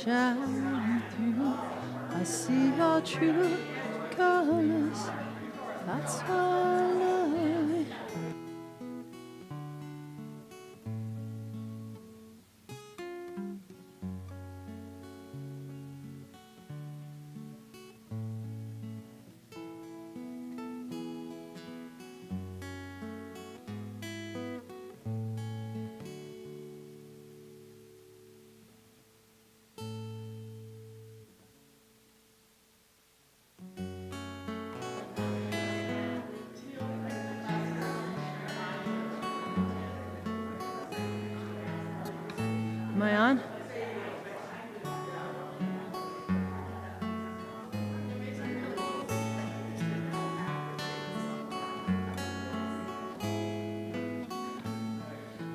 shining through. I see your true colors. That's why I love you. Am I on?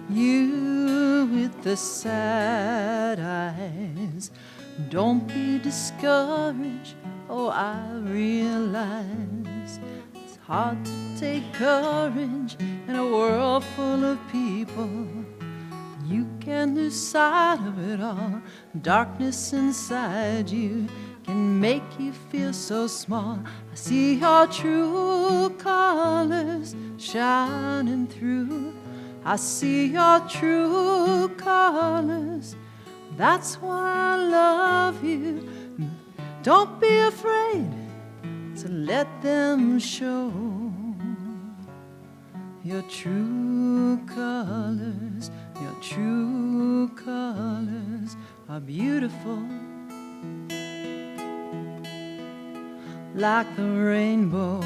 You with the sad eyes, don't be discouraged. Oh, I realize it's hard to take courage in a world full of people. You can lose sight of it all. Darkness inside you can make you feel so small. I see your true colors shining through. I see your true colors. That's why I love you. Don't be afraid to let them show your true colors. Your true colors are beautiful, like the rainbow.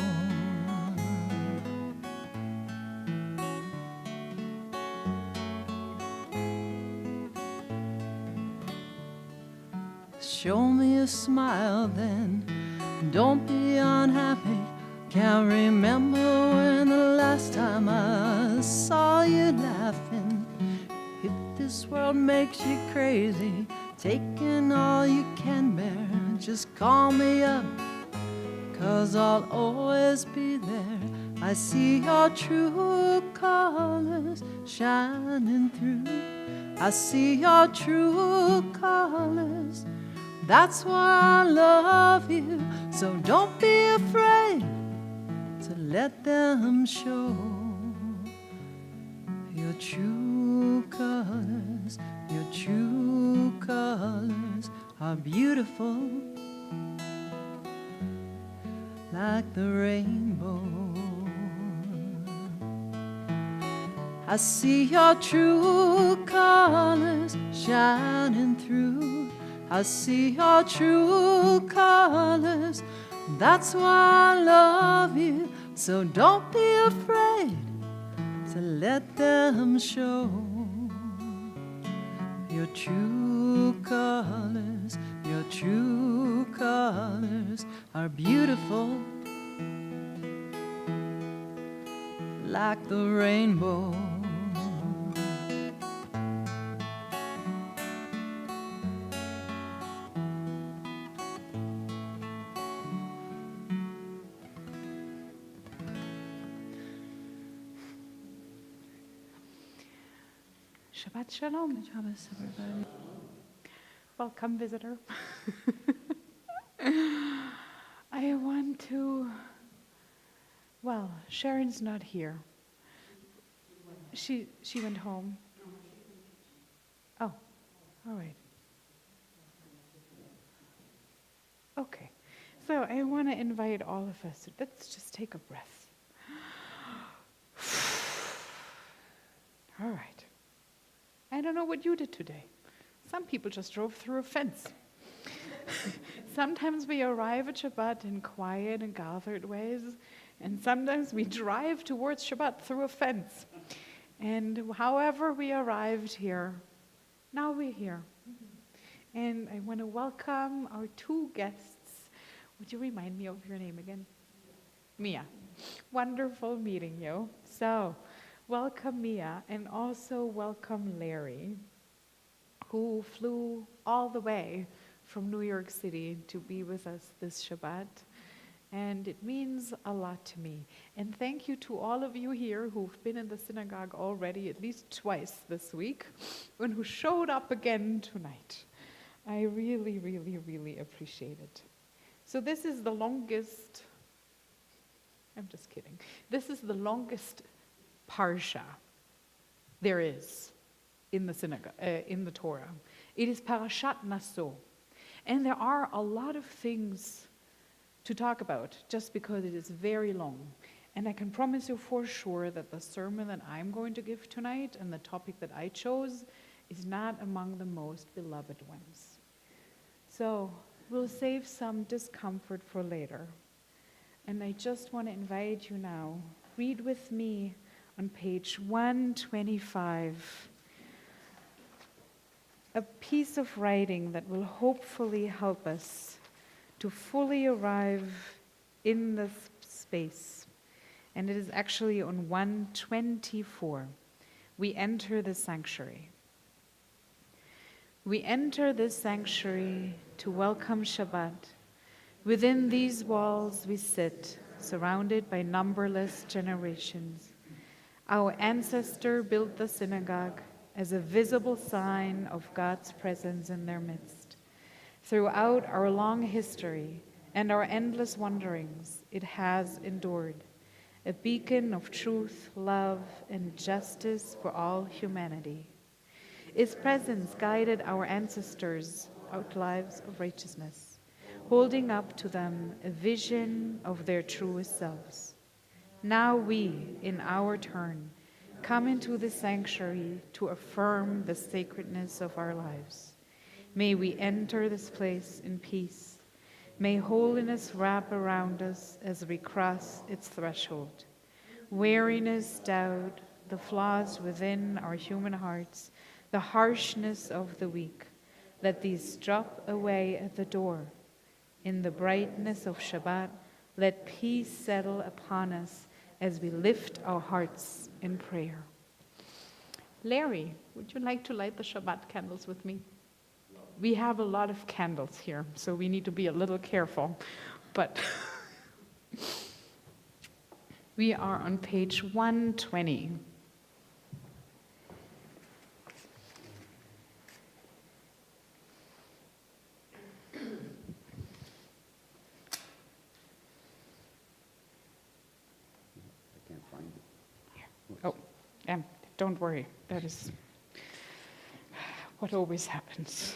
Show me a smile then, don't be unhappy. Can't remember when the last time I saw you laughing. If this world makes you crazy, taking all you can bear, just call me up, 'cause I'll always be there. I see your true colors shining through. I see your true colors. That's why I love you. So don't be afraid to let them show your true colors. Your true colors are beautiful, like the rainbow. I see your true colors shining through. I see your true colors. That's why I love you. So don't be afraid to let them show your true colors. Your true colors are beautiful, like the rainbow. Shabbat Shalom. Good job, everybody. Welcome, visitor. I want to, well, Sharon's not here. She went home. Oh, all right. Okay. So I want to invite all of us. Let's just take a breath. All right. I don't know what you did today. Some people just drove through a fence. Sometimes we arrive at Shabbat in quiet and gathered ways, and sometimes we drive towards Shabbat through a fence. And however we arrived here, now we're here. And I want to welcome our two guests. Would you remind me of your name again? Mia. Wonderful meeting you. So, welcome Mia, and also welcome Larry, who flew all the way from New York City to be with us this Shabbat. And it means a lot to me. And thank you to all of you here who've been in the synagogue already at least twice this week, and who showed up again tonight. I really, really, really appreciate it. So this is the longest, I'm just kidding. This is the longest parsha there is in the synagogue, in the Torah. It is Parashat Naso. And there are a lot of things to talk about just because it is very long. And I can promise you for sure that the sermon that I'm going to give tonight and the topic that I chose is not among the most beloved ones. So we'll save some discomfort for later. And I just want to invite you now, read with me on page 125, a piece of writing that will hopefully help us to fully arrive in this space. And it is actually on 124. We enter the sanctuary. We enter this sanctuary to welcome Shabbat. Within these walls we sit, surrounded by numberless generations. Our ancestor built the synagogue as a visible sign of God's presence in their midst. Throughout our long history and our endless wanderings, it has endured, a beacon of truth, love, and justice for all humanity. Its presence guided our ancestors out lives of righteousness, holding up to them a vision of their truest selves. Now we, in our turn, come into the sanctuary to affirm the sacredness of our lives. May we enter this place in peace. May holiness wrap around us as we cross its threshold. Weariness, doubt, the flaws within our human hearts, the harshness of the weak, let these drop away at the door. In the brightness of Shabbat, let peace settle upon us as we lift our hearts in prayer. Larry, would you like to light the Shabbat candles with me? We have a lot of candles here, so we need to be a little careful. But we are on page 120. Oh, don't worry. That is what always happens.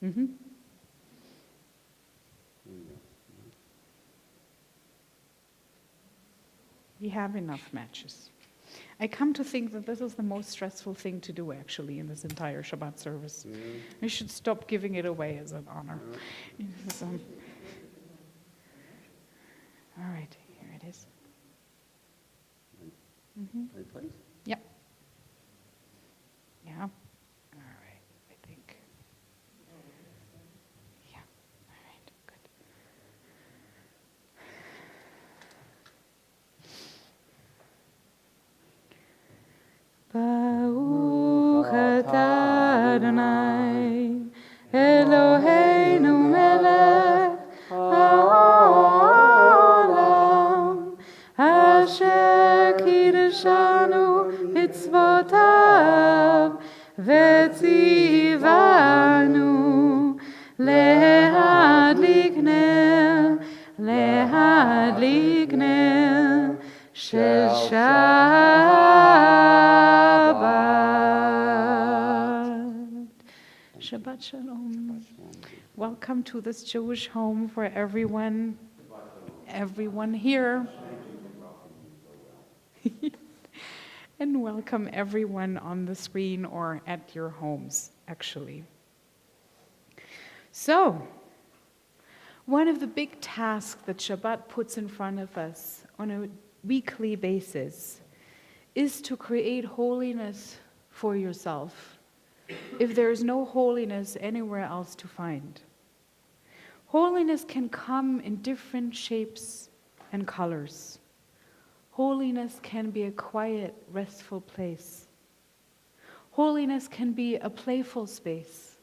Mm-hmm. We have enough matches. I come to think that this is the most stressful thing to do, actually, in this entire Shabbat service. Yeah. I should stop giving it away as an honor. Yeah. All right, here it is. Mm-hmm. Right place? Yep. Yeah. All right, I think. Yeah. All right, good. Baruch atah Adonai, Eloheinu melech haolam, asher kiddushanu mitzvotav v'tzivanu lehadlik ner shel Shabbat Shalom. Welcome to this Jewish home for everyone here. And welcome everyone on the screen or at your homes, actually. So, one of the big tasks that Shabbat puts in front of us on a weekly basis is to create holiness for yourself, if there is no holiness anywhere else to find. Holiness can come in different shapes and colors. Holiness can be a quiet, restful place. Holiness can be a playful space,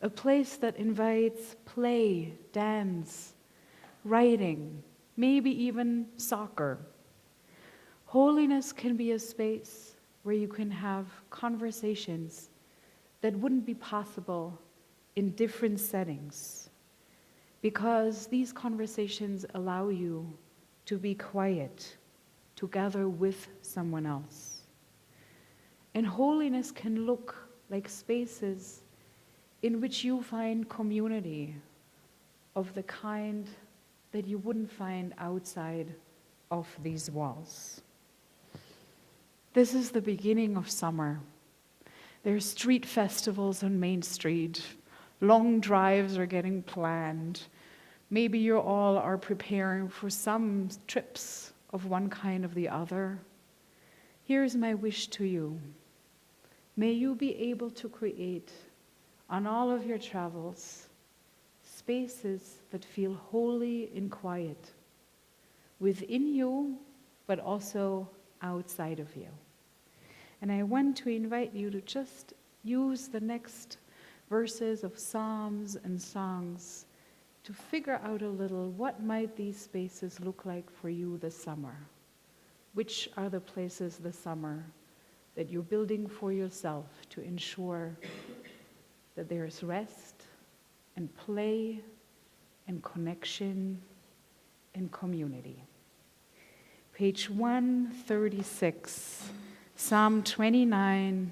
a place that invites play, dance, writing, maybe even soccer Holiness can be a space where you can have conversations that wouldn't be possible in different settings, because these conversations allow you to be quiet together with someone else. And holiness can look like spaces in which you find community of the kind that you wouldn't find outside of these walls. This is the beginning of summer. There are street festivals on Main Street. Long drives are getting planned. Maybe you all are preparing for some trips of one kind or the other. Here's my wish to you. May you be able to create on all of your travels spaces that feel holy and quiet within you, but also outside of you. And I want to invite you to just use the next verses of Psalms and songs to figure out a little what might these spaces look like for you this summer. Which are the places this summer that you're building for yourself to ensure that there is rest and play and connection and community. Page 136, Psalm 29.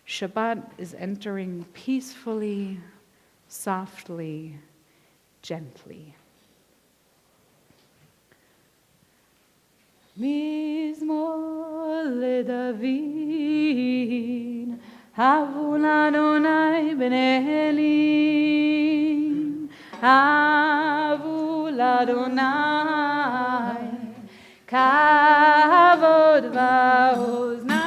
Shabbat is entering peacefully, softly, gently. Mizmor leDavid, havu l'Adonai b'nei Elim, havu l'Adonai, kavod va'oznai,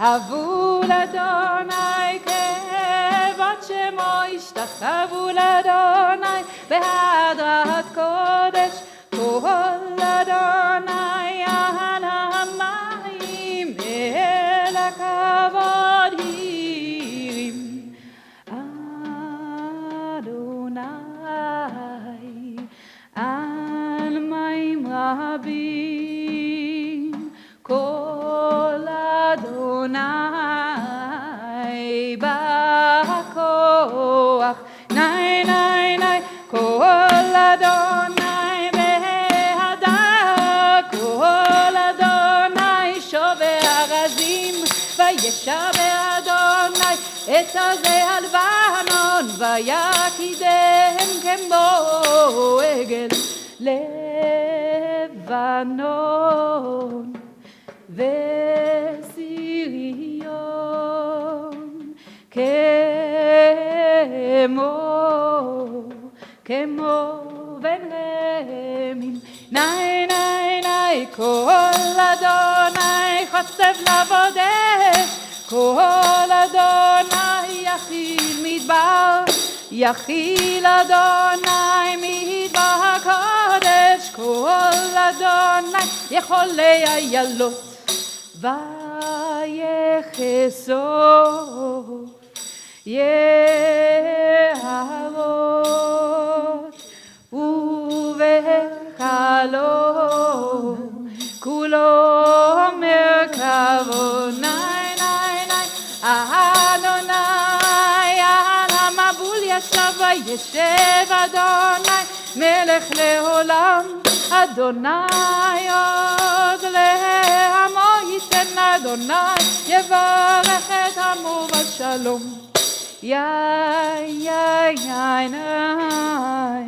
havu l'Adonai, kevod shemo ishtachavu l'Adonai, behadrat kodesh, kol Adonai al hamayim el hakavod hirim. Adonai al mayim rabim, kol Adonai ba'koach, nay, nay, nay, kol Adonai. וישבר אדוני את עזי הלבנון ויקידם כמו עגל לבנון וסיריון כמו בן רמים נאי נאי נאי כל אדוני חצב לבודש כל אדוני יכיל מדבר יכיל אדוני מדבר הקודש כל אדוני יכול להיילות ויחשוף יערות ובחלום כולו מרכבו נאי נאי נאי אדוני על המבול ישב וישב אדוני מלך לעולם אדוני עוד לעמו ייתן אדוני יברך את עמו בשלום יאי יאי יאי נאי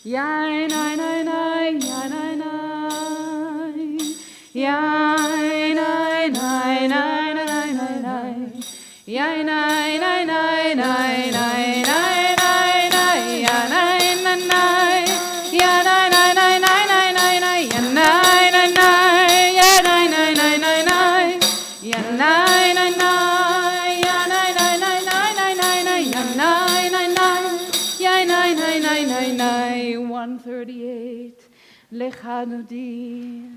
יאי נאי נאי נאי יאי נאי נאי נאי נאי יאי נאי נאי נאי נאי נאי נאי נאי Lechanudi,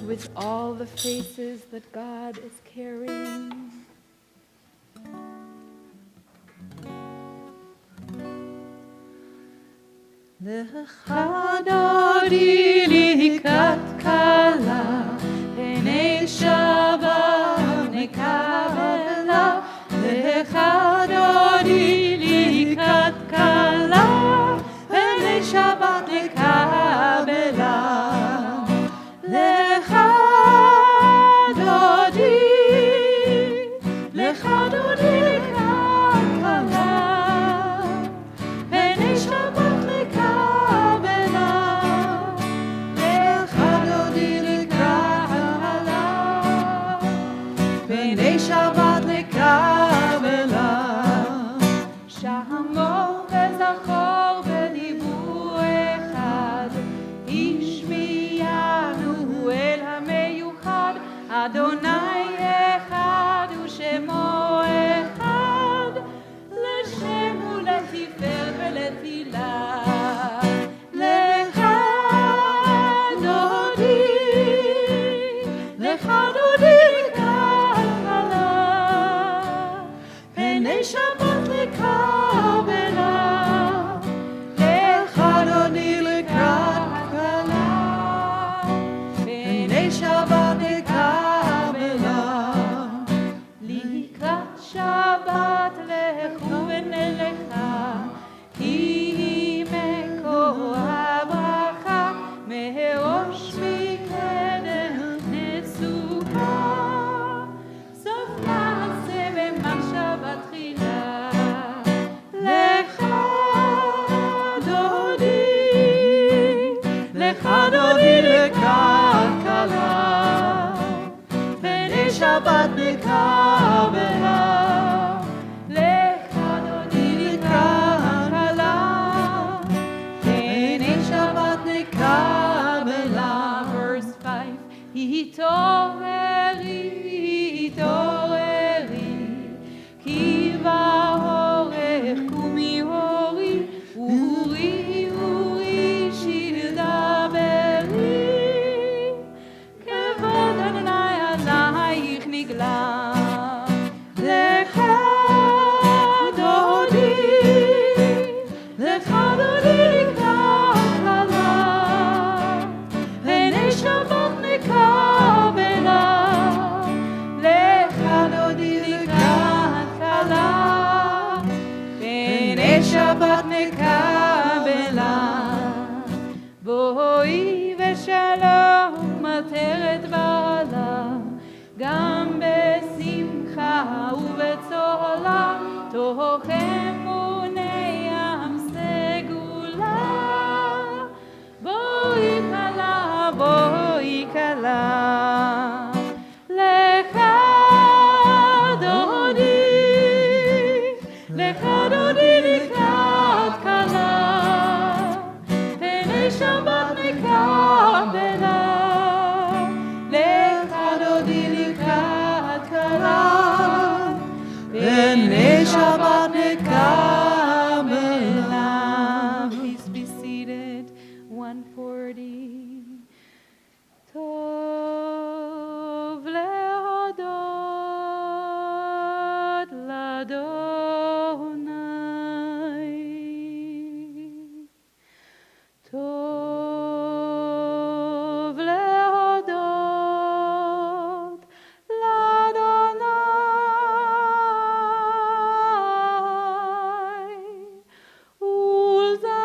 with all the faces that God is carrying. Lechanudi likat Lecha dodi lekrat kala, b'nei Shabbat nekabela. Lecha dodi lekrat kala, b'nei Shabbat nekabela. Verse 5, Hitoreri, hitoreri, ki va'orech kumi hori, uri, uri, shildaberi, kevod Adonai alaich nigla. Lecha dodi likrat kala, b'nei Shabbat nekabela. Lecha dodi likrat kala, b'nei Shabbat nekabela. Boi ושלום עטרת בעלה, גם בשמחה ובצהלה, תוך אמוני ים סגולה. בואי כלה, בואי כלה, לך דודי, לך דודי לקראת כלה, ב'nei Shabbat nekabela. Lecha dodi likrat kala, b'nei Shabbat nekabela. Please be seated. 140. Tov lehodot l'Adonai. Tov lehodot l'Adonai, ulzamer,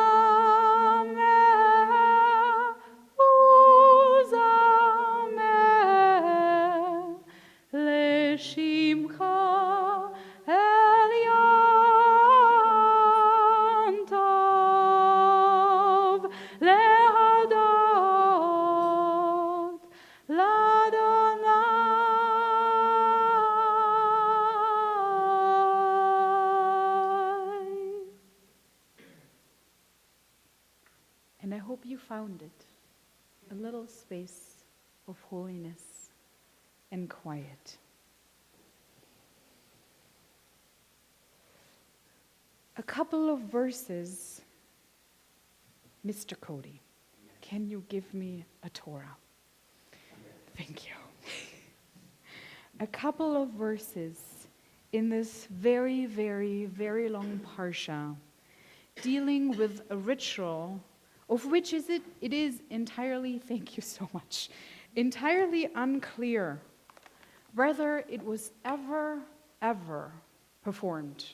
ulzamer, l'shimcha elyon tov, lehodot l'Adonai. And I hope you found it, a little space of holiness and quiet. A couple of verses. Mr. Cody, can you give me a Torah? Thank you. A couple of verses in this very, very, very long parsha dealing with a ritual of which it is entirely, thank you so much, entirely unclear whether it was ever performed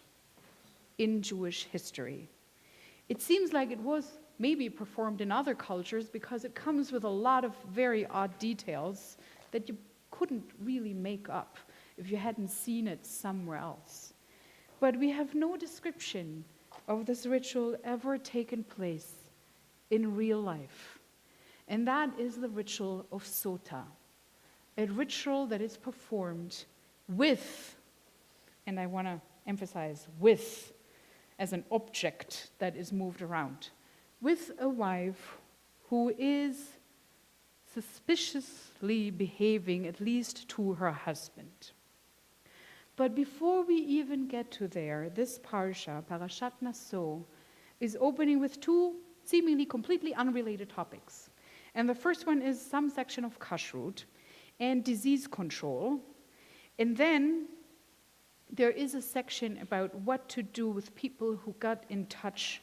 in Jewish history. It seems like it was maybe performed in other cultures because it comes with a lot of very odd details that you couldn't really make up if you hadn't seen it somewhere else. But we have no description of this ritual ever taken place in real life. And that is the ritual of Sota, a ritual that is performed with, and I want to emphasize with, as an object that is moved around, with a wife who is suspiciously behaving, at least to her husband. But before we even get to there, this parsha, Parashat Naso, is opening with two seemingly completely unrelated topics. And the first one is some section of kashrut and disease control. And then there is a section about what to do with people who got in touch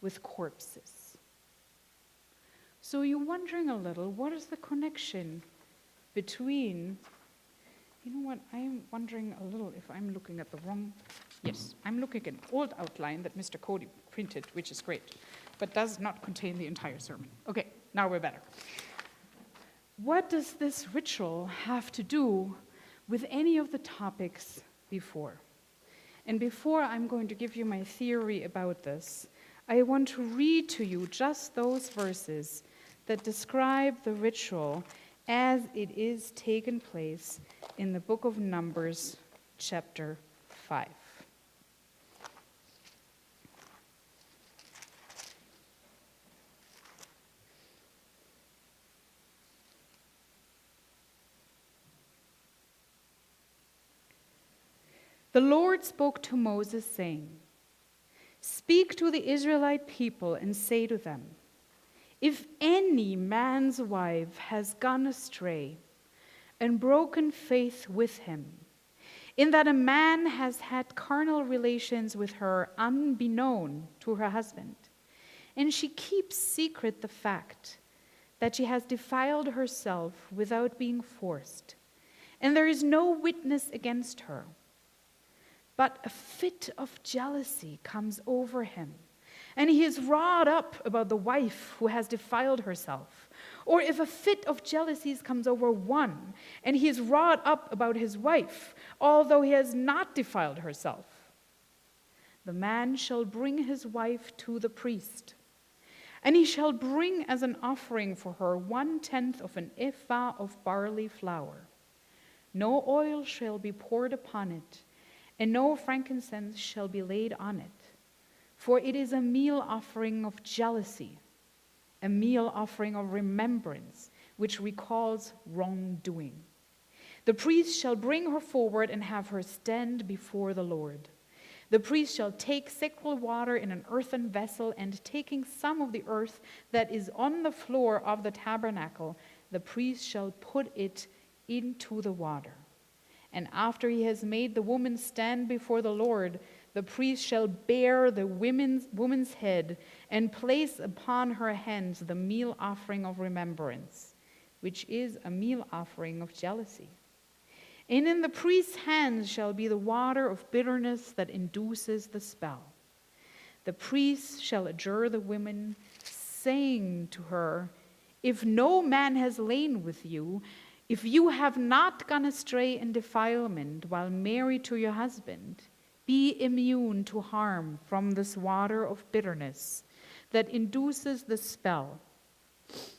with corpses. So you're wondering a little, what is the connection between, you know what, I'm wondering a little if I'm looking at the wrong, yes, I'm looking at an old outline that Mr. Cody printed, which is great, but does not contain the entire sermon. Okay, now we're better. What does this ritual have to do with any of the topics before? And before I'm going to give you my theory about this, I want to read to you just those verses that describe the ritual as it is taken place in the book of Numbers, chapter 5. The Lord spoke to Moses, saying, "Speak to the Israelite people and say to them, if any man's wife has gone astray and broken faith with him, in that a man has had carnal relations with her unbeknown to her husband, and she keeps secret the fact that she has defiled herself without being forced, and there is no witness against her, but a fit of jealousy comes over him, and he is wrought up about the wife who has defiled herself. Or if a fit of jealousies comes over one, and he is wrought up about his wife, although he has not defiled herself, the man shall bring his wife to the priest, and he shall bring as an offering for her 1/10 of an ephah of barley flour. No oil shall be poured upon it, and no frankincense shall be laid on it, for it is a meal offering of jealousy, a meal offering of remembrance, which recalls wrongdoing. The priest shall bring her forward and have her stand before the Lord. The priest shall take sacred water in an earthen vessel, and taking some of the earth that is on the floor of the tabernacle, the priest shall put it into the water. And after he has made the woman stand before the Lord, the priest shall bear the woman's head and place upon her hands the meal offering of remembrance, which is a meal offering of jealousy. And in the priest's hands shall be the water of bitterness that induces the spell. The priest shall adjure the woman, saying to her, if no man has lain with you, if you have not gone astray in defilement while married to your husband, be immune to harm from this water of bitterness that induces the spell.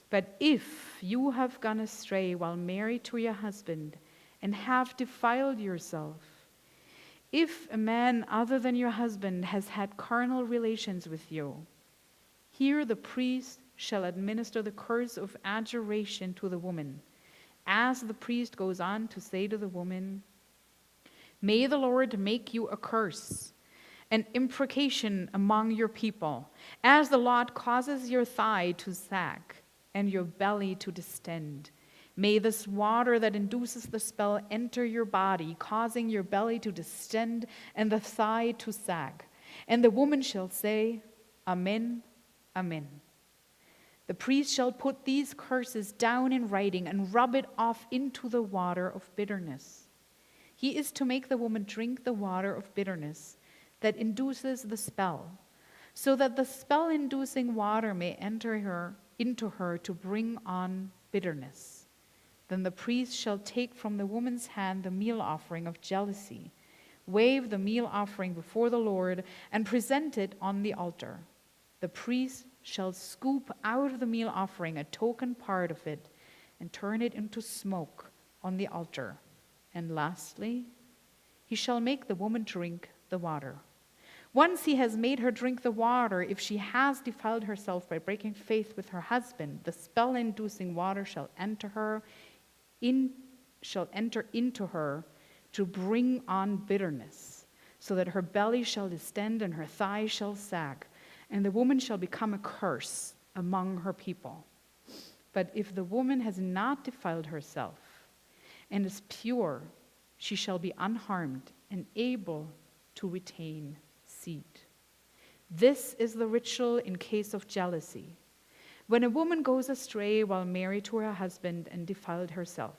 But if you have gone astray while married to your husband and have defiled yourself, if a man other than your husband has had carnal relations with you, here the priest shall administer the curse of adjuration to the woman, as the priest goes on to say to the woman, may the Lord make you a curse, an imprecation among your people, as the Lord causes your thigh to sag and your belly to distend. May this water that induces the spell enter your body, causing your belly to distend and the thigh to sag. And the woman shall say, Amen, Amen. The priest shall put these curses down in writing and rub it off into the water of bitterness. He is to make the woman drink the water of bitterness that induces the spell, so that the spell-inducing water may enter into her to bring on bitterness. Then the priest shall take from the woman's hand the meal offering of jealousy, wave the meal offering before the Lord, and present it on the altar. The priest shall scoop out of the meal offering a token part of it and turn it into smoke on the altar. And lastly, he shall make the woman drink the water. Once he has made her drink the water, if she has defiled herself by breaking faith with her husband, the spell-inducing water shall enter into her to bring on bitterness, so that her belly shall distend and her thighs shall sag, and the woman shall become a curse among her people. But if the woman has not defiled herself and is pure, she shall be unharmed and able to retain seed. This is the ritual in case of jealousy, when a woman goes astray while married to her husband and defiled herself,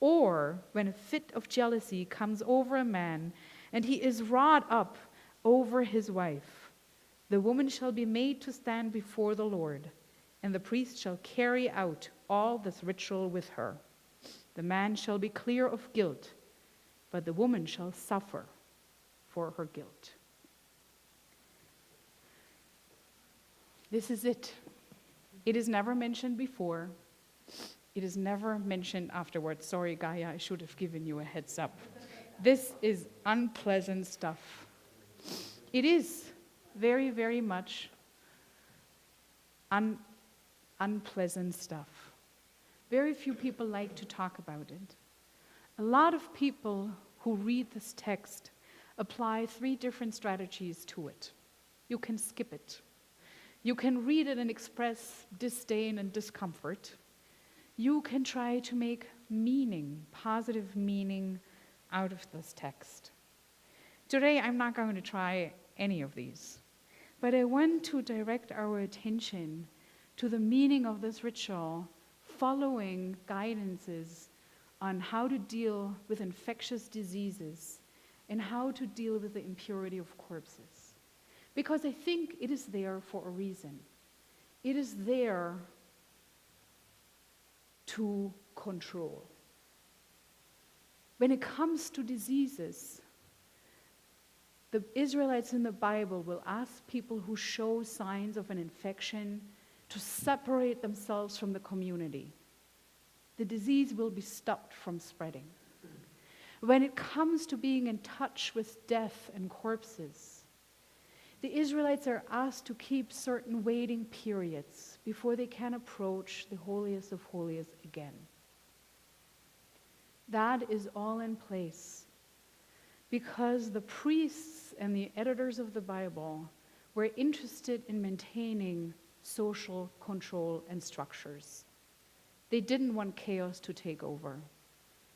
or when a fit of jealousy comes over a man and he is wrought up over his wife. The woman shall be made to stand before the Lord, and the priest shall carry out all this ritual with her. The man shall be clear of guilt, but the woman shall suffer for her guilt. This is it. It is never mentioned before. It is never mentioned afterwards. Sorry, Gaia, I should have given you a heads up. This is unpleasant stuff. It is very, very much unpleasant stuff. Very few people like to talk about it. A lot of people who read this text apply 3 different strategies to it. You can skip it. You can read it and express disdain and discomfort. You can try to make meaning, positive meaning, out of this text. Today, I'm not going to try any of these, but I want to direct our attention to the meaning of this ritual, following guidances on how to deal with infectious diseases and how to deal with the impurity of corpses. Because I think it is there for a reason. It is there to control. When it comes to diseases, the Israelites in the Bible will ask people who show signs of an infection to separate themselves from the community. The disease will be stopped from spreading. When it comes to being in touch with death and corpses, the Israelites are asked to keep certain waiting periods before they can approach the holiest of holies again. That is all in place because the priests and the editors of the Bible were interested in maintaining social control and structures. They didn't want chaos to take over.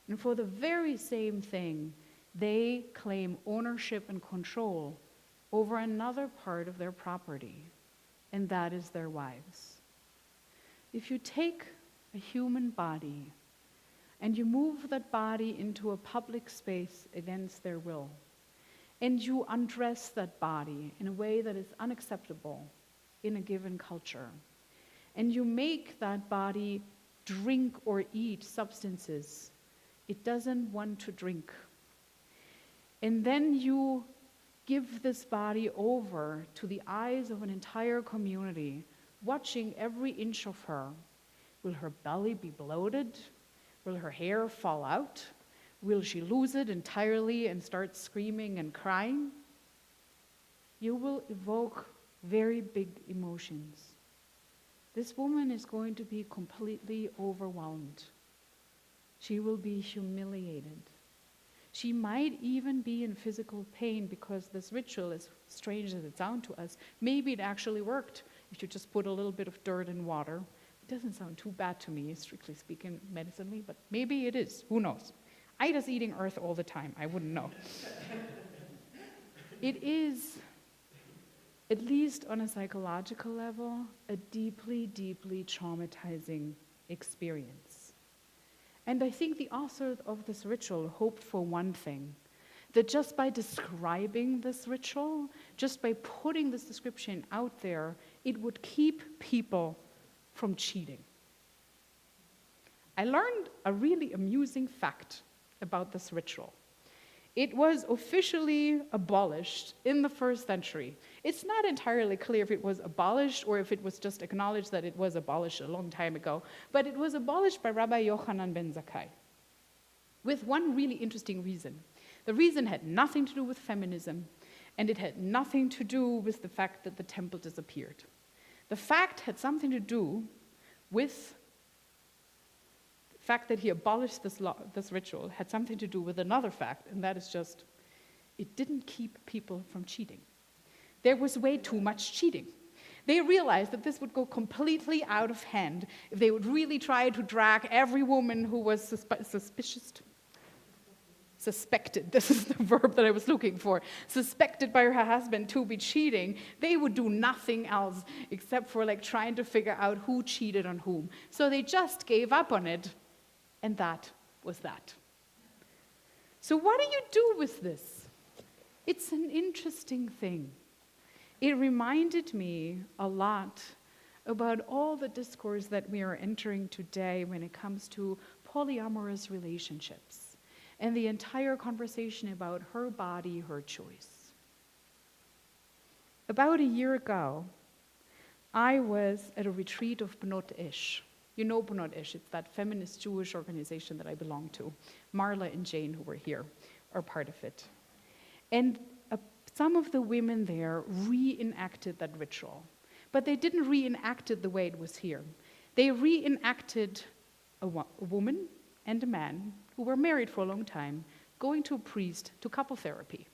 And for the very same thing, they claim ownership and control over another part of their property, and that is their wives. If you take a human body and you move that body into a public space against their will, and you undress that body in a way that is unacceptable in a given culture, and you make that body drink or eat substances it doesn't want to drink, and then you give this body over to the eyes of an entire community, watching every inch of her. Will her belly be bloated? Will her hair fall out? Will she lose it entirely and start screaming and crying? You will evoke very big emotions. This woman is going to be completely overwhelmed. She will be humiliated. She might even be in physical pain because this ritual, as strange as it sounds to us, maybe it actually worked if you just put a little bit of dirt and water. It doesn't sound too bad to me, strictly speaking, medicinally, but maybe it is. Who knows? Ida's eating earth all the time. I wouldn't know. It is, at least on a psychological level, a deeply, deeply traumatizing experience. And I think the author of this ritual hoped for one thing, that just by describing this ritual, just by putting this description out there, it would keep people from cheating. I learned a really amusing fact about this ritual. It was officially abolished in the 1st century. It's not entirely clear if it was abolished or if it was just acknowledged that it was abolished a long time ago, but it was abolished by Rabbi Yochanan ben Zakkai with one really interesting reason. The reason had nothing to do with feminism, and it had nothing to do with the fact that the temple disappeared. The fact had something to do with the fact that he abolished this ritual had something to do with another fact, and that is just, it didn't keep people from cheating. There was way too much cheating. They realized that this would go completely out of hand if they would really try to drag every woman who was suspected, this is the verb that I was looking for, suspected by her husband to be cheating. They would do nothing else except for trying to figure out who cheated on whom. So they just gave up on it, and that was that. So what do you do with this? It's an interesting thing. It reminded me a lot about all the discourse that we are entering today when it comes to polyamorous relationships and the entire conversation about her body, her choice. About a year ago, I was at a retreat of Bnot Ish. You know Bnot Ish, it's that feminist Jewish organization that I belong to. Marla and Jane, who were here, are part of it. And some of the women there reenacted that ritual. But they didn't reenact it the way it was here. They reenacted a woman and a man who were married for a long time, going to a priest to couple therapy.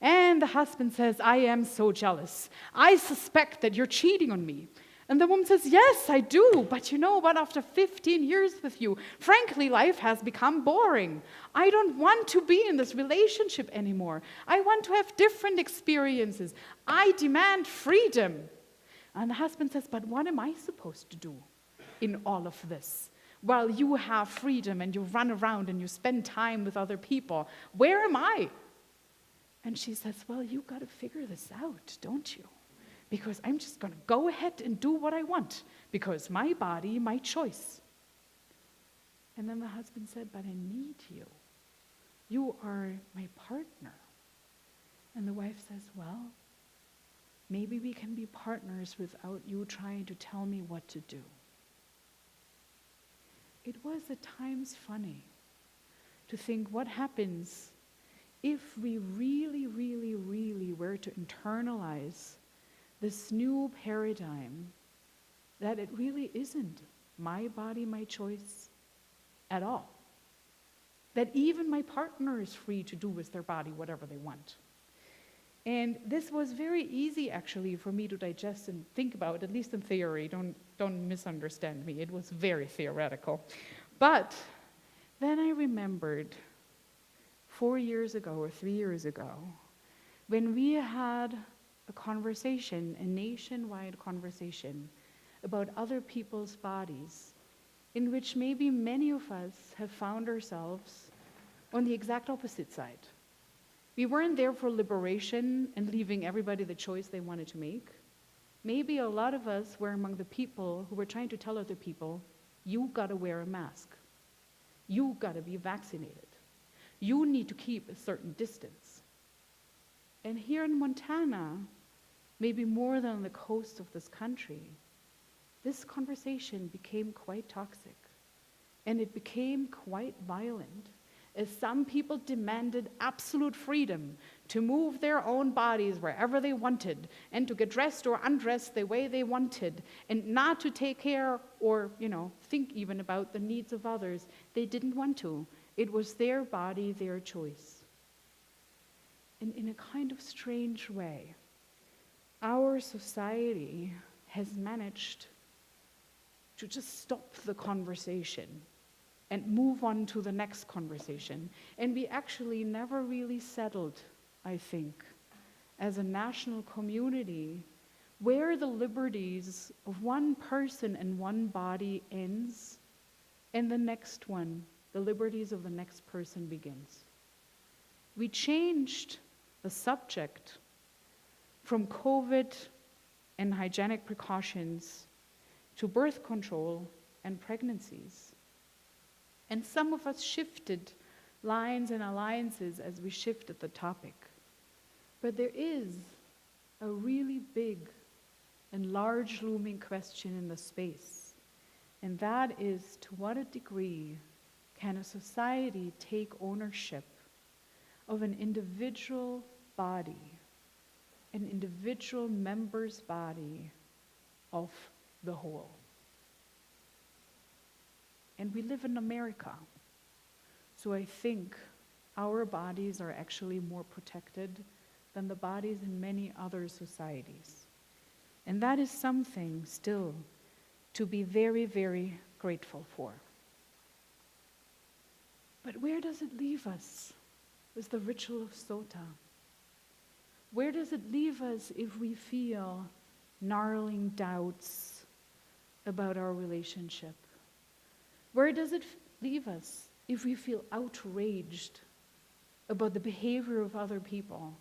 And the husband says, I am so jealous. I suspect that you're cheating on me. And the woman says, yes, I do. But you know what? After 15 years with you, frankly, life has become boring. I don't want to be in this relationship anymore. I want to have different experiences. I demand freedom. And the husband says, but what am I supposed to do in all of this? While you have freedom and you run around and you spend time with other people, where am I? And she says, well, you got to figure this out, don't you? Because I'm just going to go ahead and do what I want, because my body, my choice. And then the husband said, but I need you. You are my partner. And the wife says, well, maybe we can be partners without you trying to tell me what to do. It was at times funny to think what happens if we really, really, really were to internalize this new paradigm that it really isn't my body, my choice at all. That even my partner is free to do with their body whatever they want. And this was very easy, actually, for me to digest and think about, at least in theory. Don't misunderstand me. It was very theoretical. But then I remembered 4 years ago or 3 years ago, when we had a conversation, a nationwide conversation, about other people's bodies, in which maybe many of us have found ourselves on the exact opposite side. We weren't there for liberation and leaving everybody the choice they wanted to make. Maybe a lot of us were among the people who were trying to tell other people, you gotta wear a mask. You gotta be vaccinated. You need to keep a certain distance. And here in Montana, maybe more than on the coast of this country, this conversation became quite toxic. And it became quite violent, as some people demanded absolute freedom to move their own bodies wherever they wanted, and to get dressed or undressed the way they wanted, and not to take care or, think even about the needs of others. They didn't want to. It was their body, their choice. And in a kind of strange way, our society has managed to just stop the conversation and move on to the next conversation. And we actually never really settled, I think, as a national community, where the liberties of one person and one body ends, and the next one, the liberties of the next person, begins. We changed the subject from COVID and hygienic precautions to birth control and pregnancies. And some of us shifted lines and alliances as we shifted the topic. But there is a really big and large looming question in the space. And that is, to what a degree can a society take ownership of an individual body, an individual member's body of the whole? And we live in America, so I think our bodies are actually more protected than the bodies in many other societies. And that is something still to be very, very grateful for. But where does it leave us with the ritual of Sota? Where does it leave us if we feel gnarling doubts about our relationship? Where does it leave us if we feel outraged about the behavior of other people,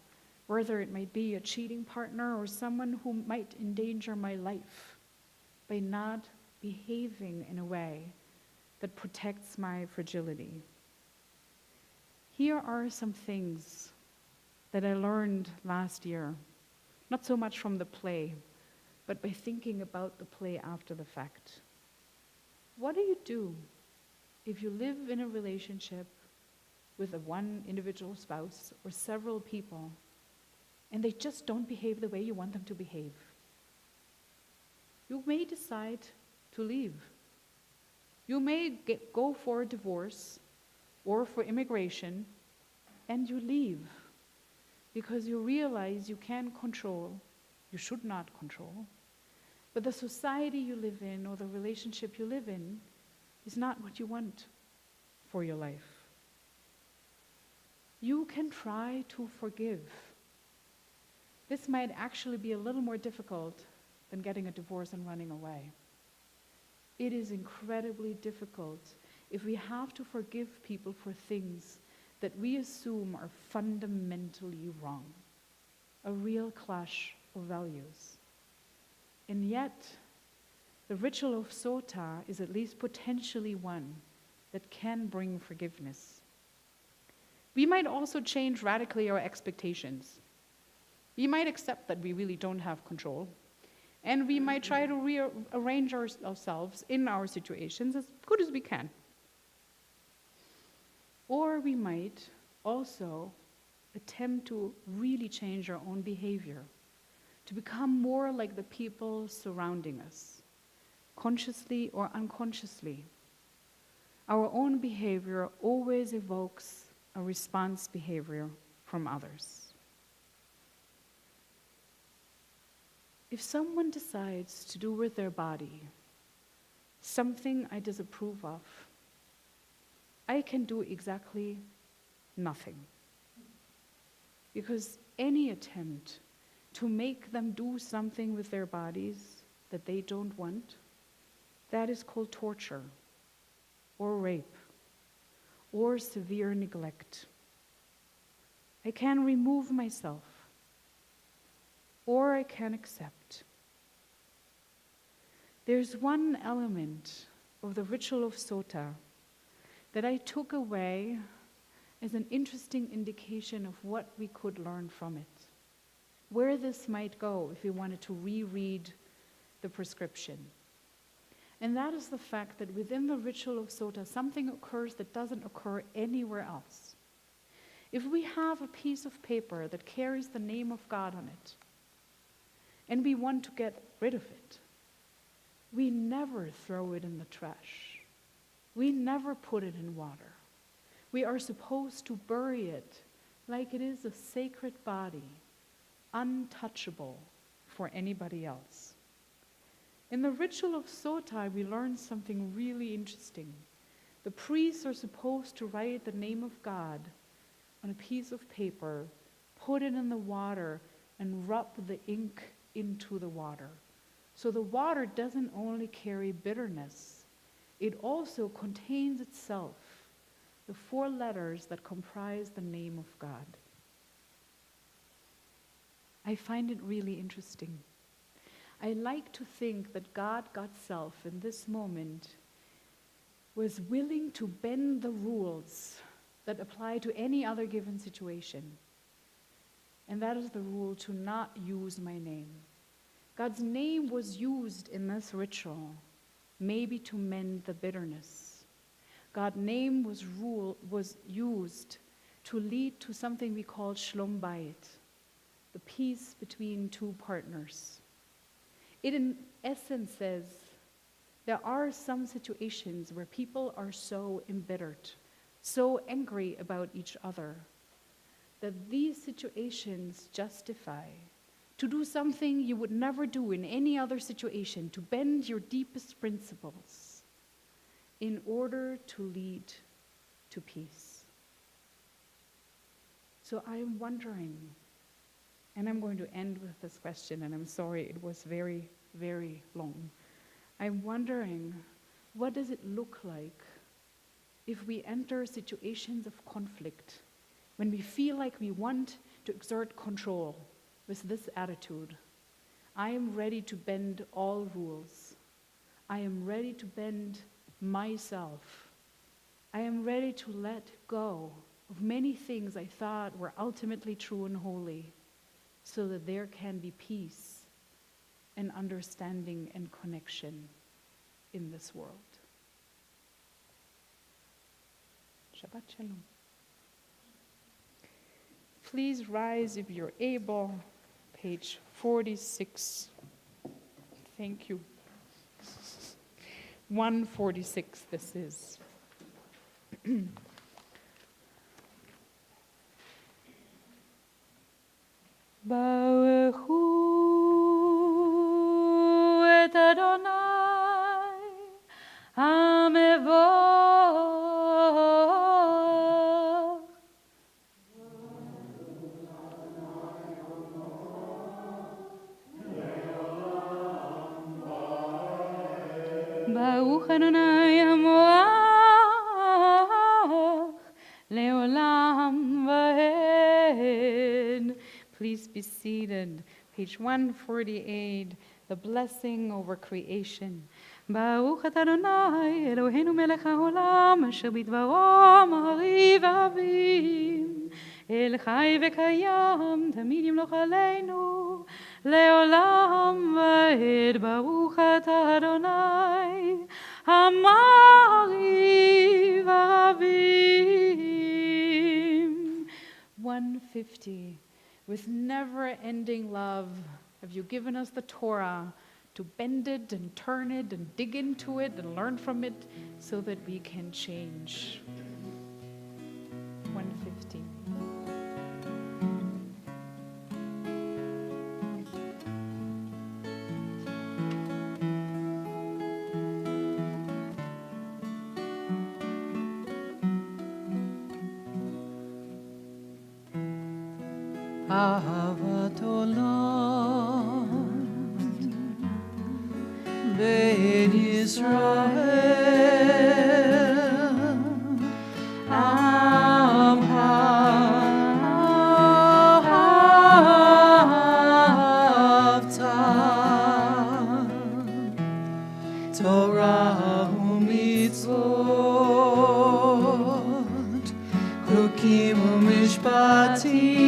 whether it might be a cheating partner or someone who might endanger my life by not behaving in a way that protects my fragility? Here are some things that I learned last year, not so much from the play, but by thinking about the play after the fact. What do you do if you live in a relationship with a one individual spouse or several people and they just don't behave the way you want them to behave? You may decide to leave. You may go for a divorce or for immigration, and you leave because you realize you can't control, you should not control, but the society you live in or the relationship you live in is not what you want for your life. You can try to forgive. This might actually be a little more difficult than getting a divorce and running away. It is incredibly difficult if we have to forgive people for things that we assume are fundamentally wrong, a real clash of values. And yet, the ritual of Sota is at least potentially one that can bring forgiveness. We might also change radically our expectations. We might accept that we really don't have control, and we might try to rearrange ourselves in our situations as good as we can. Or we might also attempt to really change our own behavior, to become more like the people surrounding us, consciously or unconsciously. Our own behavior always evokes a response behavior from others. If someone decides to do with their body something I disapprove of, I can do exactly nothing. Because any attempt to make them do something with their bodies that they don't want, that is called torture, or rape, or severe neglect. I can remove myself, or I can accept. There's one element of the ritual of Sota that I took away as an interesting indication of what we could learn from it, where this might go if we wanted to reread the prescription. And that is the fact that within the ritual of Sota, something occurs that doesn't occur anywhere else. If we have a piece of paper that carries the name of God on it, and we want to get rid of it, we never throw it in the trash. We never put it in water. We are supposed to bury it like it is a sacred body, untouchable for anybody else. In the ritual of Sota, we learn something really interesting. The priests are supposed to write the name of God on a piece of paper, put it in the water, and rub the ink into the water. So the water doesn't only carry bitterness, it also contains itself the 4 letters that comprise the name of God. I find it really interesting. I like to think that God, God's self, in this moment, was willing to bend the rules that apply to any other given situation. And that is the rule to not use my name. God's name was used in this ritual, maybe to mend the bitterness. God's name was used to lead to something we call Shalom, the peace between 2 partners. It in essence says there are some situations where people are so embittered, so angry about each other, that these situations justify to do something you would never do in any other situation, to bend your deepest principles in order to lead to peace. So I am wondering, and I'm going to end with this question, and I'm sorry it was very, very long. I'm wondering, what does it look like if we enter situations of conflict, when we feel like we want to exert control with this attitude? I am ready to bend all rules. I am ready to bend myself. I am ready to let go of many things I thought were ultimately true and holy, so that there can be peace and understanding and connection in this world. Shabbat Shalom. Please rise if you're able. Page 46. Thank you. 146 this is. Baruchu et Adonai HaMevorach. Baruch Adonai HaMevorach Leolam Vaed. Please be seated. Page 148, the blessing over creation. Baruch atah Adonai Eloheinu melech haolam asher bidvaro ma'ariv avim el chai v'kayam tamid yimloch aleinu leolam va'ed. Baruch atah Adonai ha'ma'ariv avim. 150. With never-ending love have you given us the Torah to bend it and turn it and dig into it and learn from it so that we can change. 150. Ahavat Olam Beit Yisrael Am Ha'ahavta Torah u'mitzvot Chukim u'mishpatim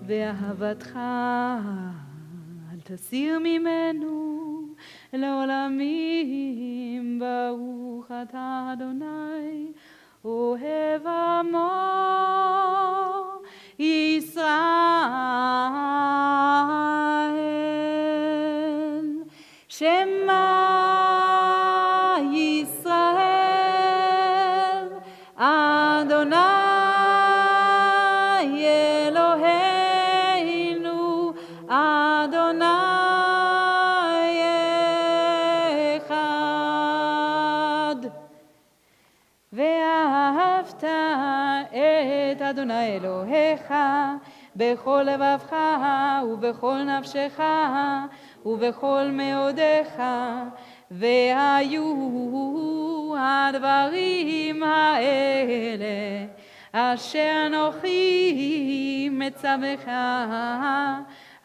ואהבתך אל תסיר ממנו לעולמים. ברוך אתה אדוני אוהב עמו ישראל. שמע ישראל אדוני אלוהינו אדוני אחד. ואהבת את אדוני אלוהיך בכל לבבך ובכל נפשך ובכל מאודיך. והיו הדברים האלה אשר אנוכי מצווך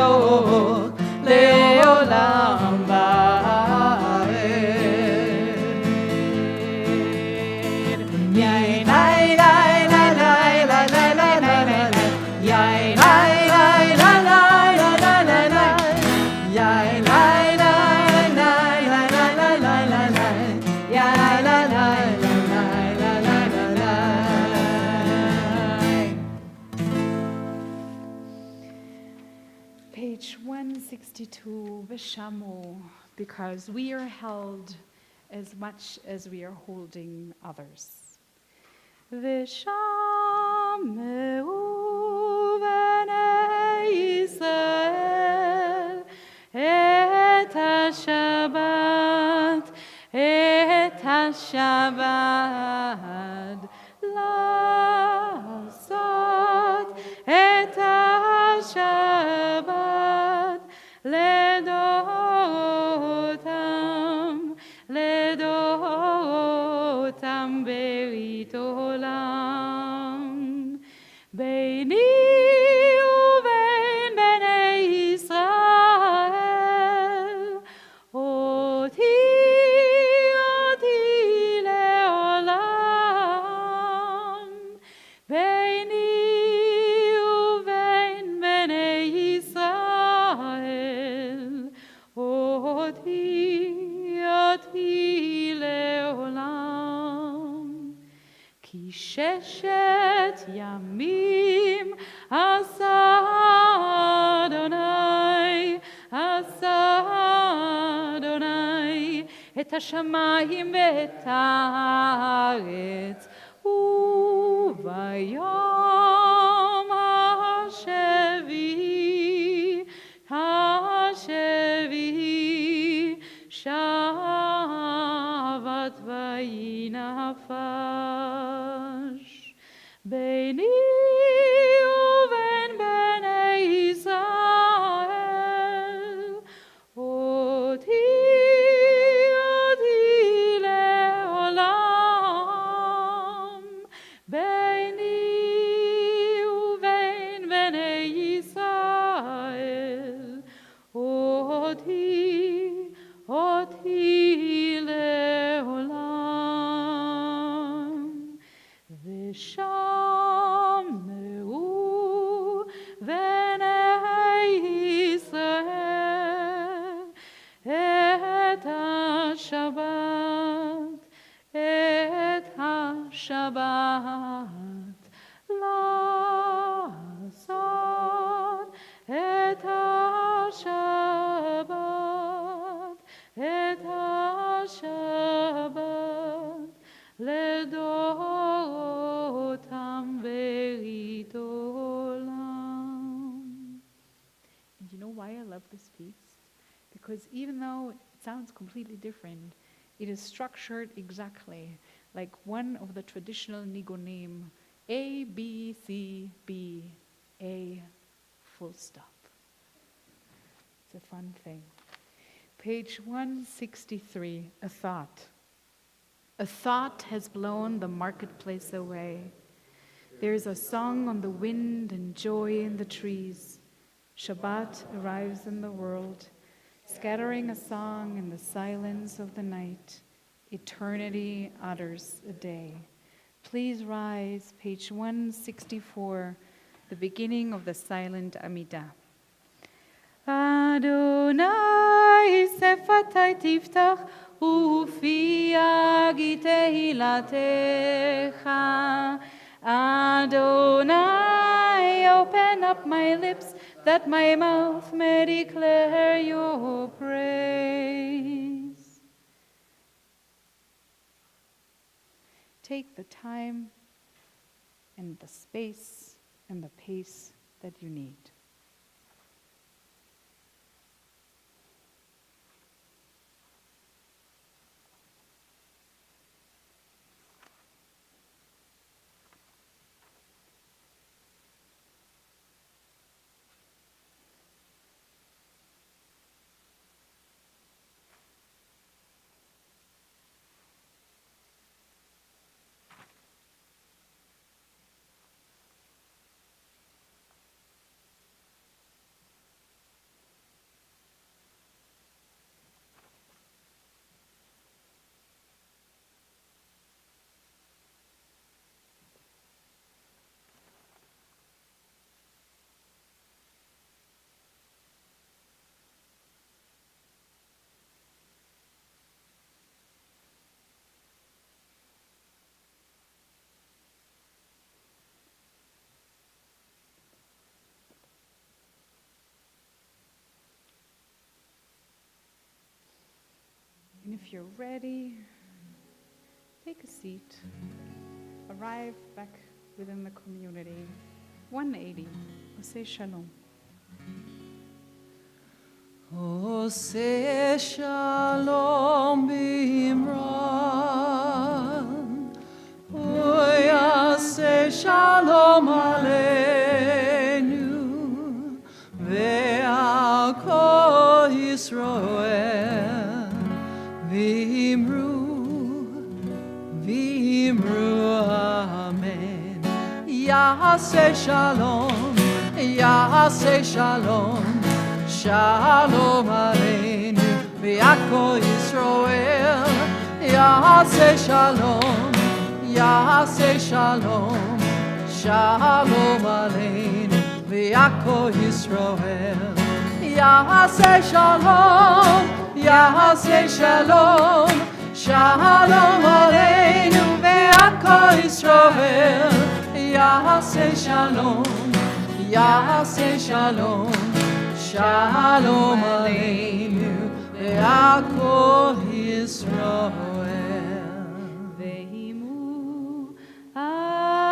ותמלוך לעולם ועד. יין לי לי לי לי לי לי לי לי לי יין לי לי לי לי לי לי לי יין לי לי לי לי לי לי לי לי יין לי לי לי לי לי לי לי. Page 162, Vishamu, because we are held as much as we are holding others. Vishamu b'nei Yisrael et HaShabbat, לעשות את השבת לדורותם ברית עולם. ביני ובין בני ישראל, אותי לעולם. ביני ובין בני ישראל, אותי לעולם. כי ששת ימים עשה אדוני את השמיים ואת הארץ, וביום השביעי שבת וינפש. ביני ובין בני ישראל, אותי לעולם. ביני ובין בני ישראל, אותי לעולם. ושמעו בני ישראל את השבת, לעשות את השבת לדורותם ברית עולם. And you know why I love this piece? Because even though it sounds completely different, it is structured exactly like one of the traditional nigonim, A, B, C, B, A, full stop. It's a fun thing. Page 163, a thought. A thought has blown the marketplace away. There is a song on the wind and joy in the trees. Shabbat arrives in the world, scattering a song in the silence of the night. Eternity utters a day. Please rise, page 164, the beginning of the silent Amidah. Adonai sefatai tiftach ufi agi tehilatecha. Adonai, open up my lips that my mouth may declare your praise. Take the time and the space and the pace that you need. if you're ready, take a seat. Arrive back within the community. 180. Say Shalom. Ose shalom bimran, Oyase shalom aleinu, ve'al kol Yisroel, v'imru amen. Yase shalom, Yase shalom, Shalom aleinu, v'yakol Yisroel, Yaseh shalom, Yaseh shalom, Shalom aleinu, v'yakol Yisroel, Yaseh shalom, Yaseh shalom, Shalom aleinu, v'yakol Yisroel, Yaseh shalom, Yaseh shalom, Shalom aleinu, ve'akol Yisroel. Ve'imu, amen.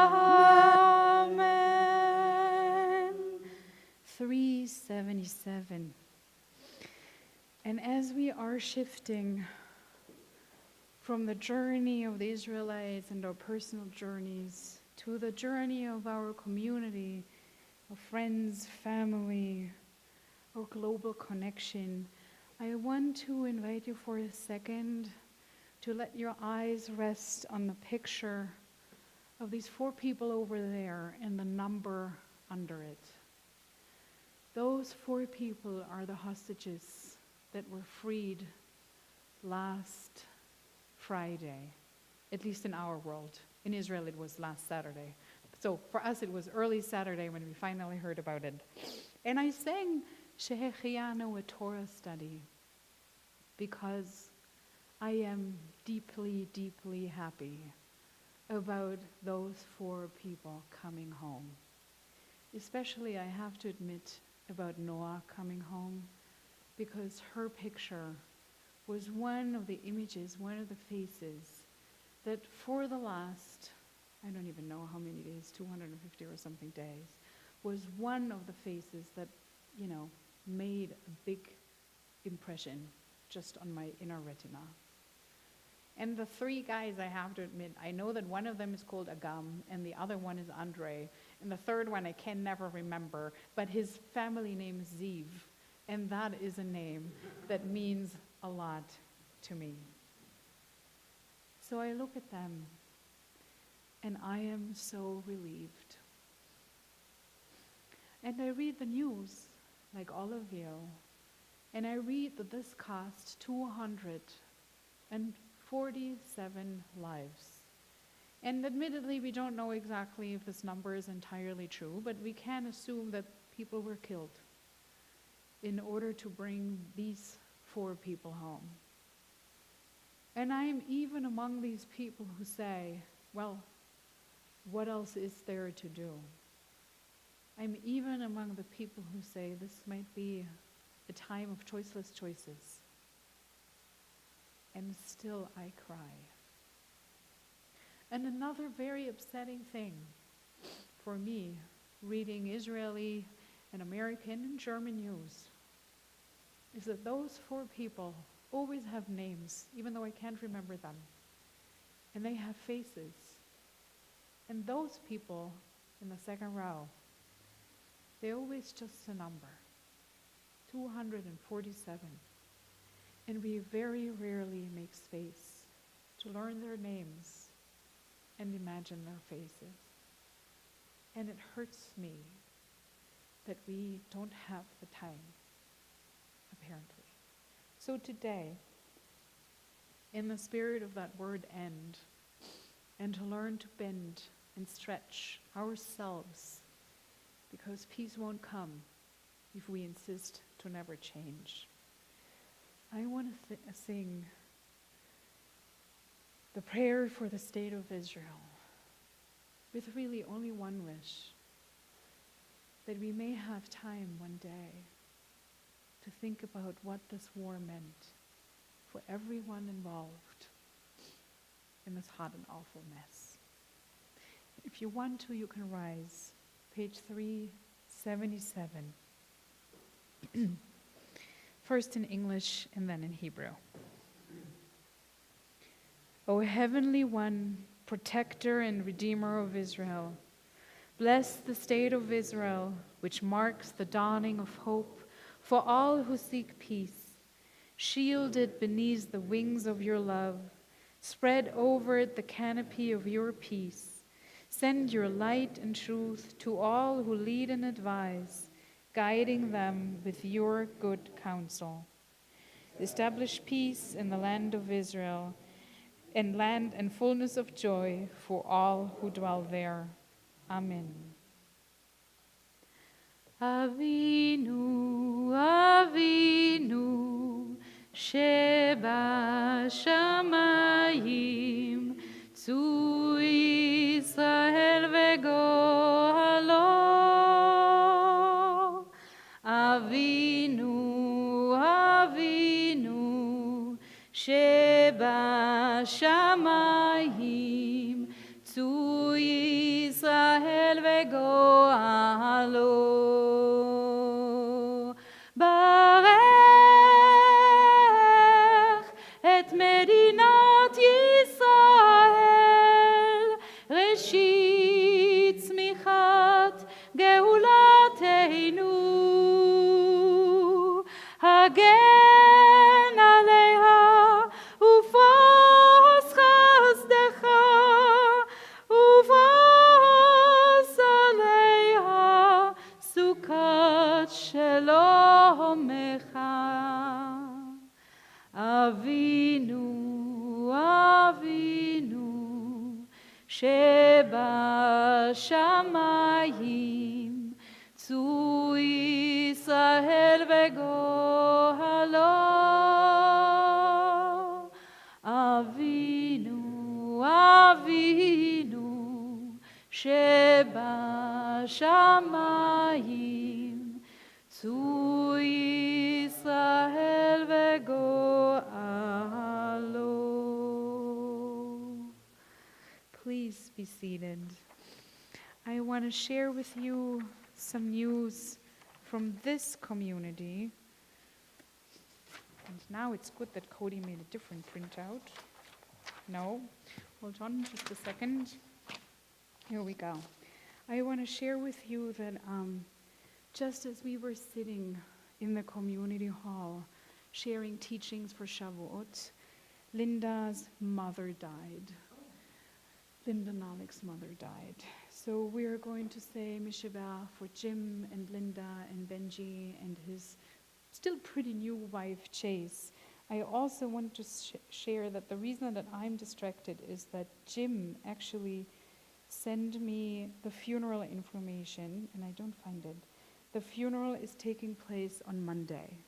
377. And as we are shifting from the journey of the Israelites and our personal journeys to the journey of our community, of friends, family, or global connection, I want to invite you for a second to let your eyes rest on the picture of these 4 people over there and the number under it. Those 4 people are the hostages that were freed last Friday, at least in our world. In Israel it was last Saturday. So for us it was early Saturday when we finally heard about it. And I sang Shehechianu, a Torah study, because I am deeply, deeply happy about those 4 people coming home. Especially, I have to admit, about Noah coming home, because her picture was one of the images, one of the faces that for the last, I don't even know how many days, 250 or something days, was one of the faces that, made a big impression just on my inner retina. And the 3 guys, I have to admit, I know that one of them is called Agam, and the other one is Andre, and the third one I can never remember, but his family name is Ziv, and that is a name that means a lot to me. So I look at them, and I am so relieved. And I read the news, like all of you, and I read that this cost 247 lives. And admittedly, we don't know exactly if this number is entirely true, but we can assume that people were killed in order to bring these 4 people home. And I am even among these people who say, well, what else is there to do? I'm even among the people who say this might be a time of choiceless choices. And still I cry. And another very upsetting thing for me, reading Israeli and American and German news, is that those 4 people always have names, even though I can't remember them. And they have faces. And those people in the second row, they're always just a number, 247. And we very rarely make space to learn their names and imagine their faces. And it hurts me that we don't have the time, apparently. So today, in the spirit of that word end, and to learn to bend and stretch ourselves, because peace won't come if we insist to never change. I want to sing the prayer for the state of Israel with really only one wish, that we may have time one day to think about what this war meant for everyone involved in this hot and awful mess. If you want to, you can rise. Page 377. First in English and then in Hebrew. O Heavenly One, Protector and Redeemer of Israel, bless the state of Israel, which marks the dawning of hope for all who seek peace. Shield it beneath the wings of your love. Spread over it the canopy of your peace. Send your light and truth to all who lead and advise, guiding them with your good counsel. Establish peace in the land of Israel, and land and fullness of joy for all who dwell there. Amen. Avinu, Avinu, Sheba Shamayim, Tzu Yisrael v'gohalo. Avinu, Avinu, Sheba Shamayim, Tzu Yisrael v'gohalo. Barech et Medinat Yisrael, Reshit Tzmichat Geulateinu. Hagen aleha ufos chasdecha, ufos aleha sukat shelomecha. Avinu, Avinu, Sheba Shamayim, Tzu Yisrael v'gohalo. Avinu, Avinu, Sheba Shamayim, Tzu Yisrael v'gohalo. Please be seated. I want to share with you some news from this community. And now it's good that Cody made a different printout. No, hold on just a second. Here we go. I want to share with you that just as we were sitting in the community hall sharing teachings for Shavuot, Linda's mother died. Linda Nalik's mother died. So we're going to say Mishaba for Jim and Linda and Benji and his still pretty new wife, Chase. I also want to share that the reason that I'm distracted is that Jim actually sent me the funeral information, and I don't find it. The funeral is taking place on Monday.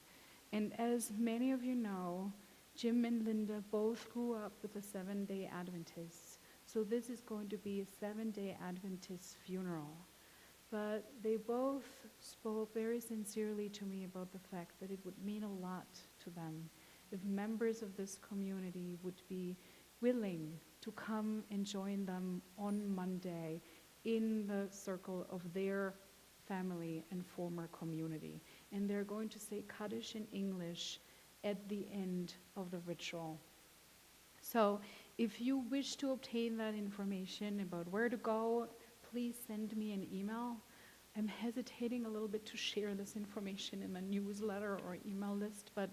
And as many of you know, Jim and Linda both grew up with the Seventh-day Adventists. So this is going to be a Seventh-day Adventist funeral. But they both spoke very sincerely to me about the fact that it would mean a lot to them if members of this community would be willing to come and join them on Monday in the circle of their family and former community. And they're going to say Kaddish in English at the end of the ritual. So if you wish to obtain that information about where to go, please send me an email. I'm hesitating a little bit to share this information in a newsletter or email list, but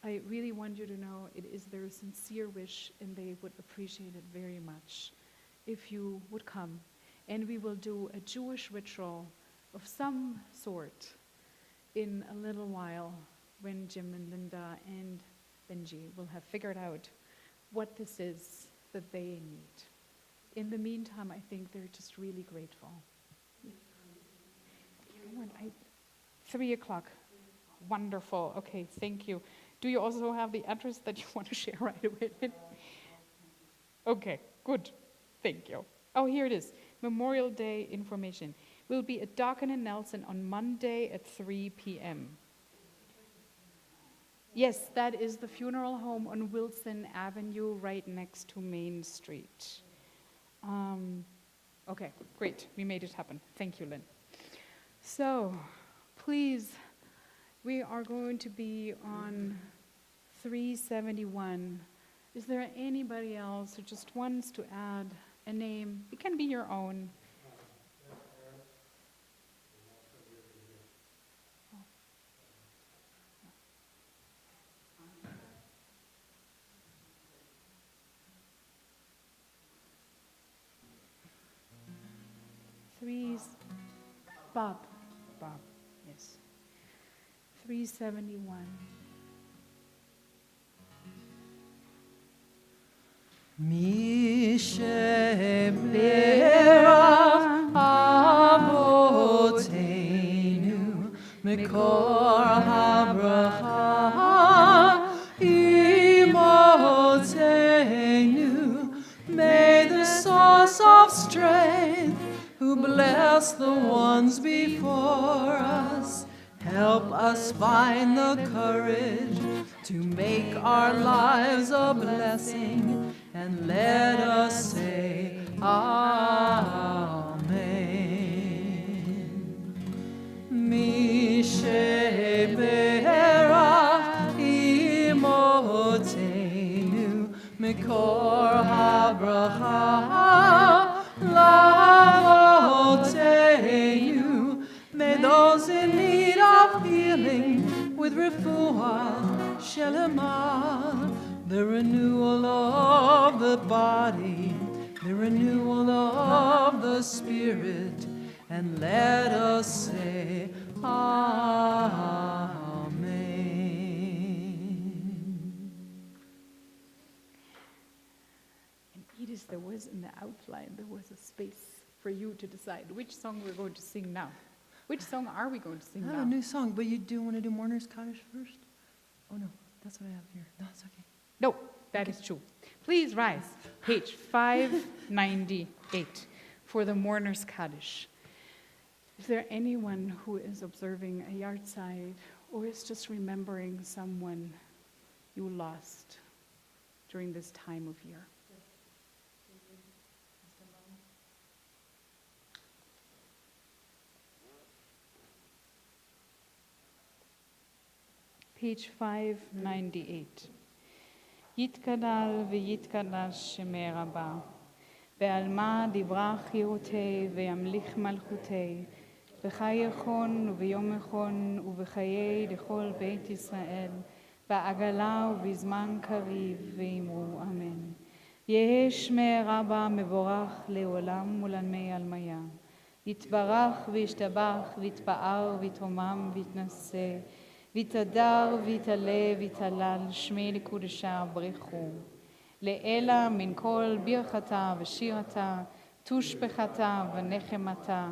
I really want you to know it is their sincere wish, and they would appreciate it very much if you would come. And we will do a Jewish ritual of some sort in a little while when Jim and Linda and Benji will have figured out what this is that they need. In the meantime, I think they're just really grateful. 3 o'clock. Wonderful. Okay, thank you. Do you also have the address that you want to share right away? Okay, good. Thank you. Oh, here it is. Memorial Day information. Will be at Darkin and Nelson on Monday at 3 p.m. Yes, that is the funeral home on Wilson Avenue, right next to Main Street. Okay, great. We made it happen. Thank you, Lynn. So, please, we are going to be on 371. Is there anybody else who just wants to add a name? It can be your own. Bob, yes. 371. Misheberach Avotenu Mikor HaBracha Imotenu. May the source of strength, who bless the ones before us, help us find the courage to make our lives a blessing, and let us say Amen. Misheberach Imotenu Mikor HaBracha Lavotenu. May those in need of healing with refuah shelema, the renewal of the body, the renewal of the spirit, and let us say Amen. And Edith, there was in the outline, there was a space for you to decide which song we're going to sing now. Which song are we going to sing I now? have a new song, but you do want to do Mourner's Cottage first? Oh no, that's what I have here. No, it's okay. No, that is true. Please rise. Page 598 for the Mourner's Kaddish. Is there anyone who is observing a yahrzeit or is just remembering someone you lost during this time of year? Page 598. יתגדל ויתקדש שמי רבה, בעלמא דברה חירותי וימליך מלכותי, בחי יכון וביום יכון ובחיי לכל בית ישראל, בעגלה ובזמן קריב ואמרו אמן. יהא שמי רבה מבורך לעולם ולעולמי עלמיה. יתברך וישתבח ויתפאר ויתרומם ויתנשא, ויתהדר ויתעלה ויתהלל שמי לקודשה ברכו. לאלה מן כל ברכתה ושירתה, תושבחתה ונחמתה,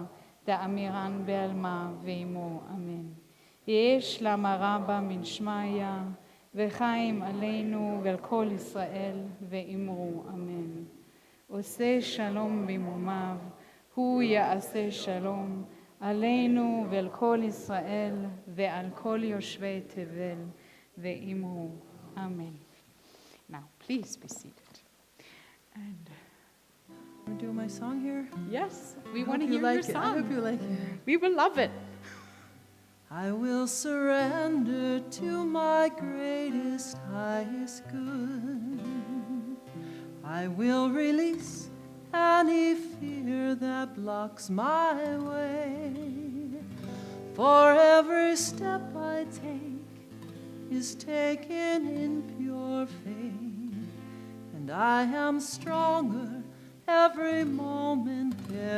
דאמירן בעלמה ואמו אמן. יש למה רבה מן שמעיה, וחיים עלינו ועל כל ישראל, ואמרו אמן. עושה שלום במרומיו, הוא יעשה שלום, עלינו ועל כל ישראל ועל כל יושבי תבל, ואמרו אמן. Now, please be seated. And I'm doing my song here. yes, we I want to hope you hear your like it. I song. hope you like it. We will love it. I will surrender to my greatest, highest good. I will release any fear that blocks my way. For every step I take is taken in pure faith, and I am stronger every moment,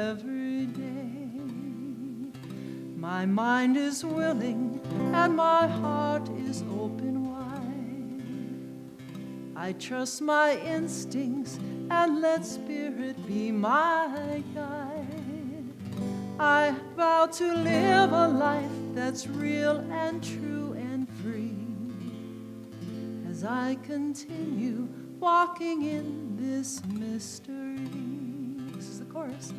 every day. My mind is willing and my heart is open wide. I trust my instincts and let Spirit be my guide. I vow to live a life that's real and true and free, as I continue walking in this mystery. This is the chorus.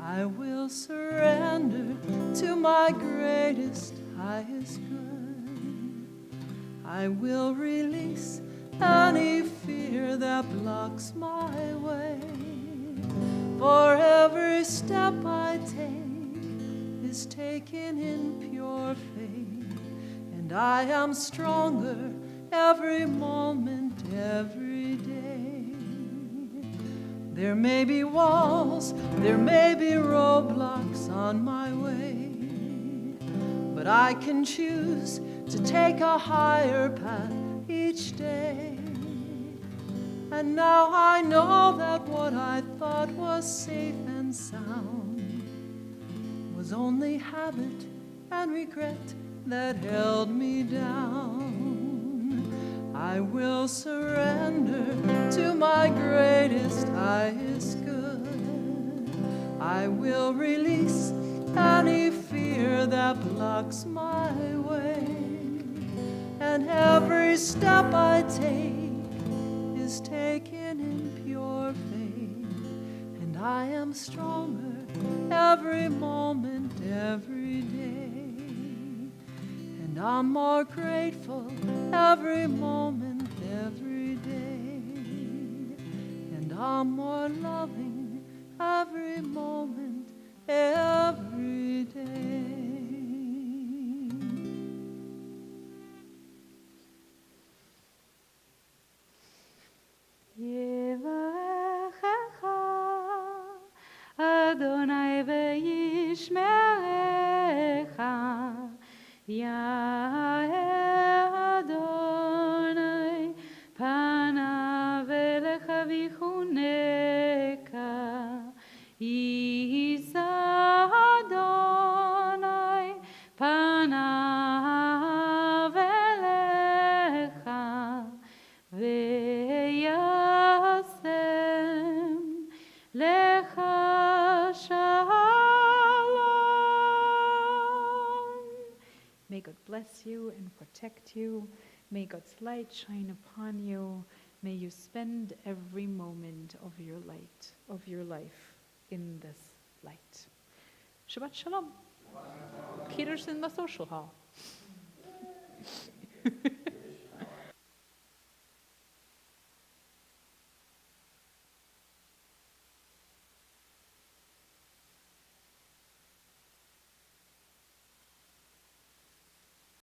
I will surrender to my greatest, highest good. I will release any fear that blocks my way. For every step I take is taken in pure faith, and I am stronger every moment, every day. There may be walls, there may be roadblocks on my way, but I can choose to take a higher path each day. And now I know that what I thought was safe and sound was only habit and regret that held me down. I will surrender to my greatest, highest good. I will release any fear that blocks my way. And every step I take is taken in pure faith, and I am stronger every moment, every day. And I'm more grateful every moment, every day. And I'm more loving every moment, every day. Yevarechecha Adonai ve'yishmerecha, Ya'er Adonai panav elecha v'chuneka, Yisa Adonai panav elecha ve'yasem lecha shalom. May God bless you and protect you. May God's light shine upon you. May you spend every moment of your life in this light. Shabbat Shalom. Peter's in the social hall.